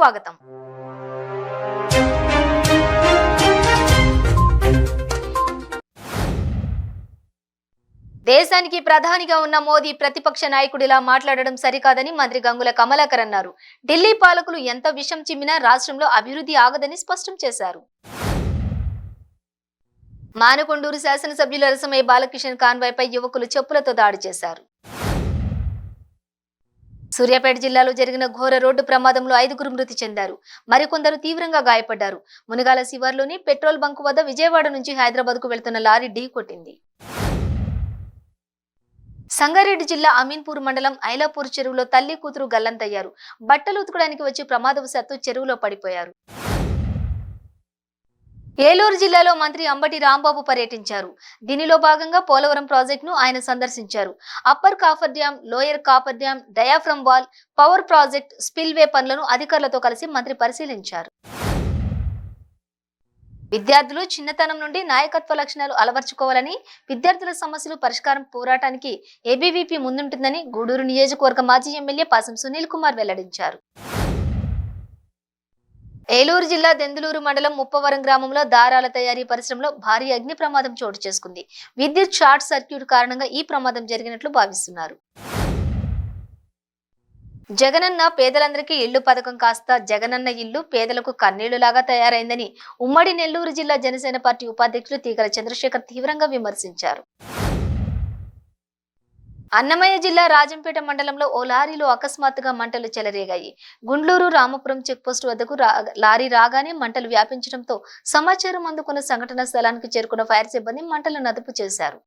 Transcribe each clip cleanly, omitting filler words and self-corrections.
స్వాగతం. దేశానికి ప్రధానిగా ఉన్న మోదీ ప్రతిపక్ష నాయకుడిలా మాట్లాడడం సరికాదని మంత్రి గంగుల కమలాకర్ అన్నారు. ఢిల్లీ పాలకులు ఎంత విషం చిమ్మినా రాష్ట్రంలో అభివృద్ధి ఆగదని స్పష్టం చేశారు. మానకొండూరు శాసనసభ్యులు అరసమయ్య బాలకిషన్ కాన్వాయ్పై యువకులు చెప్పులతో దాడి చేశారు. సూర్యాపేట జిల్లాలో జరిగిన ఘోర రోడ్డు ప్రమాదంలో 5గురు మృతి చెందారు. మరికొందరు తీవ్రంగా గాయపడ్డారు. మునగాల శివార్లోని పెట్రోల్ బంక్ వద్ద విజయవాడ నుంచి హైదరాబాద్ కు వెళ్తున్న లారీ ఢీ కొట్టింది. సంగారెడ్డి జిల్లా అమీన్పూర్ మండలం ఐలాపూర్ చెరువులో తల్లి కూతురు గల్లంతయ్యారు. బట్టలు ఉతకడానికి వచ్చి ప్రమాదవశాత్తు చెరువులో పడిపోయారు. ఏలూరు జిల్లాలో మంత్రి అంబటి రాంబాబు పర్యటించారు. దీనిలో భాగంగా పోలవరం ప్రాజెక్టును ఆయన సందర్శించారు. Upper coffer dam, lower coffer dam, diaphragm wall, power project, spillway పనులను అధికారులతో కలిసి మంత్రి పరిశీలించారు. విద్యార్థులు చిన్నతనం నుండి నాయకత్వ లక్షణాలు అలవర్చుకోవాలని, విద్యార్థుల సమస్యలు పరిష్కారం పోరాటానికి ఏబీవీపీ ముందుంటుందని గూడూరు నియోజకవర్గ మాజీ ఎమ్మెల్యే పాసం సునీల్ కుమార్ వెల్లడించారు. ఏలూరు జిల్లా దెందులూరు మండలం ముప్పవరం గ్రామంలో దారాల తయారీ పరిశ్రమలో భారీ అగ్ని ప్రమాదం చోటు చేసుకుంది. విద్యుత్ షార్ట్ సర్క్యూట్ కారణంగా ఈ ప్రమాదం జరిగినట్లు భావిస్తున్నారు. జగనన్న పేదలందరికీ ఇళ్లు పథకం కాస్త జగనన్న ఇల్లు పేదలకు కన్నీళ్లులాగా తయారైందని ఉమ్మడి నెల్లూరు జిల్లా జనసేన పార్టీ ఉపాధ్యక్షులు తీగల చంద్రశేఖర్ తీవ్రంగా విమర్శించారు. అన్నమయ్య జిల్లా రాజంపేట మండలంలో ఓ లారీలో అకస్మాత్తుగా మంటలు చెలరేగాయి. గుండ్లూరు రామపురం చెక్పోస్టు వద్దకు లారీ రాగానే మంటలు వ్యాపించడంతో సమాచారం అందుకున్న సంఘటన స్థలానికి చేరుకున్న ఫైర్ సిబ్బంది మంటలను అదుపు చేశారు.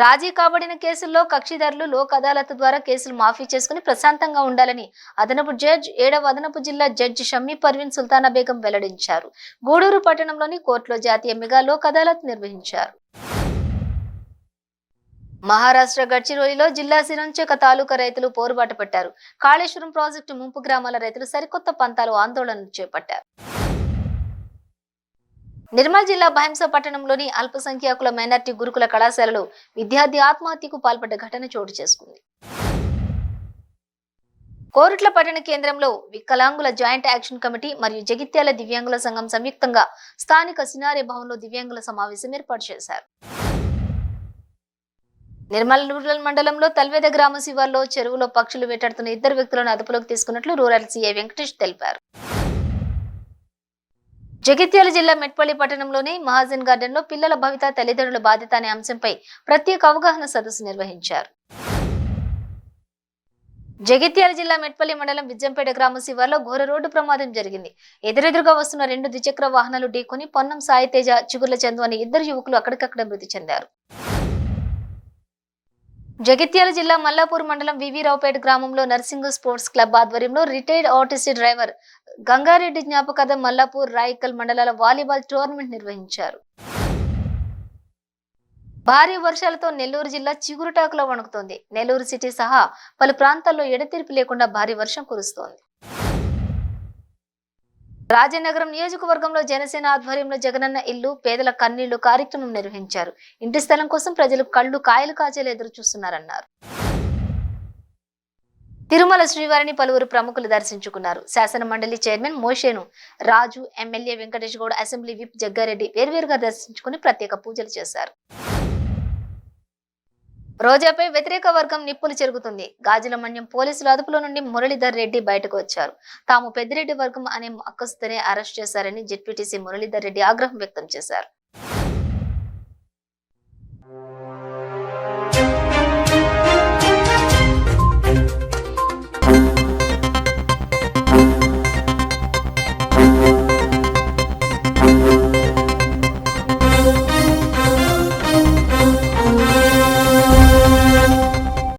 రాజీ కాబడిన కేసుల్లో కక్షిదారులు లోక్ అదాలత్ ద్వారా కేసులు మాఫీ చేసుకుని ప్రశాంతంగా ఉండాలని అదనపు జడ్జి 7వ అదనపు జిల్లా జడ్జి షమ్మీ పర్వీన్ సుల్తానా బేగం వెల్లడించారు. గూడూరు పట్టణంలోని కోర్టులో జాతీయ మెగా లోక్ అదాలత్ నిర్వహించారు. మహారాష్ట్ర గడ్చిరోలిలో జిల్లా సిరంచెక తాలూకా రైతులు పోరుబాట పట్టారు. కాళేశ్వరం ప్రాజెక్టు ముంపు గ్రామాల రైతులు సరికొత్త పంతాలు ఆందోళనలు చేపట్టారు. నిర్మల్ జిల్లా భైంస పట్టణంలోని అల్పసంఖ్యాకుల మైనార్టీ గురుకుల కళాశాలలో విద్యార్థి ఆత్మహత్యకు పాల్పడ్డ ఘటన చోటు చేసుకుంది. కోరుట్ల పట్టణ కేంద్రంలో వికలాంగుల జాయింట్ యాక్షన్ కమిటీ మరియు జగిత్యాల దివ్యాంగుల సంఘం సంయుక్తంగా స్థానిక సినారే భవన్లో దివ్యాంగుల సమావేశం ఏర్పాటు చేశారు. నిర్మల్ రూరల్ మండలంలో తల్వేద గ్రామ శివార్లో చెరువులో పక్షులు వేటాడుతున్న 2 వ్యక్తులను అదుపులోకి తీసుకున్నట్లు రూరల్ సీఐ వెంకటేష్ తెలిపారు. జగిత్యాల జిల్లా మెట్పల్లి పట్టణంలోని మహాజన్ గార్డెన్ లో పిల్లల భవిత తల్లిదండ్రుల బాధ్యత అనే అంశంపై ప్రత్యేక అవగాహన సదస్సు నిర్వహించారు. జగిత్యాల జిల్లా మెట్పల్లి మండలం విజ్జంపేట గ్రామ శివార్లో ఘోర రోడ్డు ప్రమాదం జరిగింది. ఎదురెదురుగా వస్తున్న 2 ద్విచక్ర వాహనాలు ఢీకొని పొన్నం సాయితేజ, చిగుర్ల చందు అనే 2 యువకులు అక్కడికక్కడే మృతి చెందారు. జగిత్యాల జిల్లా మల్లాపూర్ మండలం వివిరావుపేట గ్రామంలో నర్సింగ్ స్పోర్ట్స్ క్లబ్ ఆధ్వర్యంలో రిటైర్డ్ ఆర్టిస్ట్ డ్రైవర్ గంగారెడ్డి జ్ఞాపకార్థం మల్లాపూర్, రాయికల్ మండలాల వాలీబాల్ టోర్నమెంట్ నిర్వహించారు. భారీ వర్షాలతో నెల్లూరు జిల్లా చిగురుటాకులో వణుకుతోంది. నెల్లూరు సిటీ సహా పలు ప్రాంతాల్లో ఎడతెరిపి లేకుండా భారీ వర్షం కురుస్తోంది. రాజనగరం నియోజకవర్గంలో జనసేన ఆధ్వర్యంలో జగనన్న ఇల్లు పేదల కన్నీళ్లు కార్యక్రమం నిర్వహించారు. ఇంటి స్థలం కోసం ప్రజలు కళ్ళు కాయలు కాచేలా ఎదురు చూస్తున్నారన్నారు. తిరుమల శ్రీవారిని పలువురు ప్రముఖులు దర్శించుకున్నారు. శాసన మండలి చైర్మన్ మోషేను Raju, MLA Venkatesh Goud, assembly whip Jaggareddy వేర్వేరుగా దర్శించుకుని ప్రత్యేక పూజలు చేశారు. రోజాపై వ్యతిరేక వర్గం నిప్పులు చెరుగుతుంది. గాజులమన్యం పోలీసుల అదుపులో నుండి మురళీధర్ రెడ్డి బయటకు వచ్చారు. తాము పెద్దిరెడ్డి వర్గం అనే అక్కసుతోనే అరెస్ట్ చేశారని జెడ్పీటీసీ మురళీధర్ రెడ్డి ఆగ్రహం వ్యక్తం చేశారు.